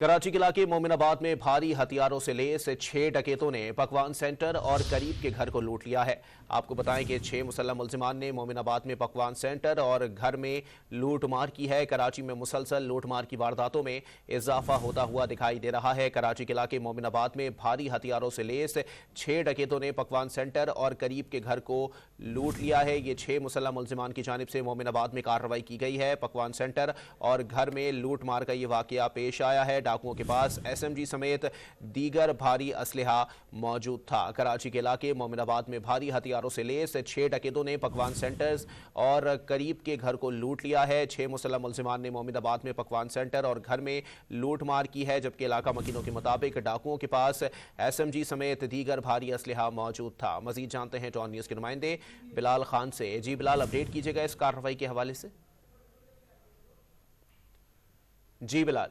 कराची के इलाके मोमिनाबाद में भारी हथियारों से लैस 6 डकैतों ने पकवान सेंटर और करीब के घर को लूट लिया है। आपको बताएं कि 6 मुसल्लम मुल्जिमान ने मोमिनाबाद में पकवान सेंटर और घर में लूट मार की है। कराची में मुसलसल लूट मार की वारदातों में इजाफा होता हुआ दिखाई दे रहा है। कराची के इलाके मोमिनाबाद में भारी हथियारों से लैस 6 डकैतों ने पकवान सेंटर और करीब के घर को लूट लिया है। ये 6 मुसल्लम मुल्जिमान की जानिब से मोमिनाबाद में कार्रवाई की गई है। पकवान सेंटर और घर में लूट मार का ये वाकया पेश आया है। डाकुओं के पास एसएमजी समेत दीगर भारी असलहा मौजूद था। कराची के इलाके मोमिनाबाद में भारी हथियारों से लैस 6 डकैतों ने पकवान सेंटर्स और करीब के घर को लूट लिया है। 6 मुसल्लम मुल्जिमान ने मोमिनाबाद में पकवान सेंटर और घर में लूट मार की है, जबकि इलाका मकीनों के मुताबिक डाकुओं के पास एसएमजी समेत दीगर भारी असलहा मौजूद था। मजीद जानते हैं टॉन न्यूज़ के नुमाइंदे बिलाल खान से। जी बिलाल, अपडेट कीजिएगा इस कार्रवाई के हवाले से। जी बिलाल।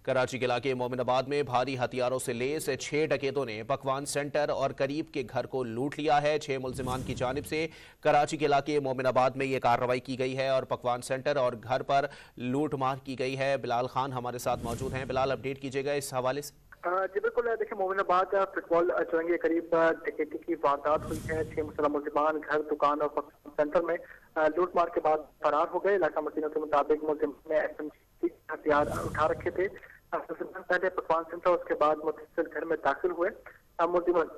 कराची के इलाके मोमिनाबाद में भारी हथियारों से लैस 6 डकैतों ने पकवान सेंटर और करीब के घर को लूट लिया है। 6 मुल्जिमान की जानिब से कराची के इलाके मोमिनाबाद में यह कार्रवाई की गई है और पकवान सेंटर और घर पर लूट मार की गई है। बिलाल खान हमारे साथ मौजूद हैं। बिलाल, अपडेट कीजिएगा इस हवाले से। जी बिल्कुल, देखिए मोमिनाबाद फुटबॉल चौरंगी के करीब डकैती की वारदात हुई है। 6 मुसल्लम मुल्जिमान घर, दुकान और पकवान सेंटर में लूट मार के बाद फरार हो गए। इलाका मकीनों के मुताबिक मुल्जिमान ने एसएमजी हथियार उठा रखे थे। पहले पकवान सेंटर, उसके बाद मुतसिल घर में दाखिल हुए। मुल्जिमान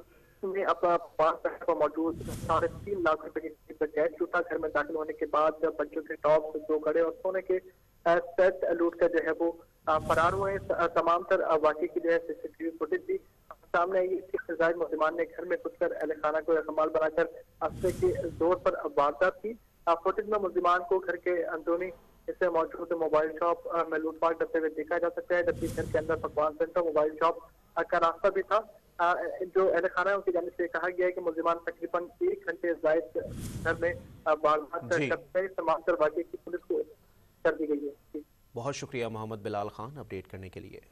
ने अपना पर मौजूद 3.5 लाख रुपए की कैश लूटा। घर में दाखिल होने के बाद बच्चों के टॉप, 2 घड़े और सोने के सेट लूट कर जो है वो फरार हुए। तमाम तर वाकई की जो है सीसीटीवी फुटेज भी सामने आई। इसके जायद मुल्जिमान ने घर में घुसकर अहलखाना को कमाल बनाकर असले के जोर पर वारदात की। फुटेज में मुल्जिमान को घर के अंदरूनी हिस्से मौजूद मोबाइल शॉप में लूटपाट करते हुए देखा जा सकता है, जबकि घर के अंदर पकवान सेंटर, मोबाइल शॉप का रास्ता भी था। जो अहलखाना है उनकी जानिब से कहा गया है कि मुल्जिमान तकरीबन 1 घंटे जायद घर में वारदात करते हैं। तमाम तर वाकई की पुलिस को कर दी गई है। बहुत शुक्रिया मोहम्मद बिलाल खान अपडेट करने के लिए।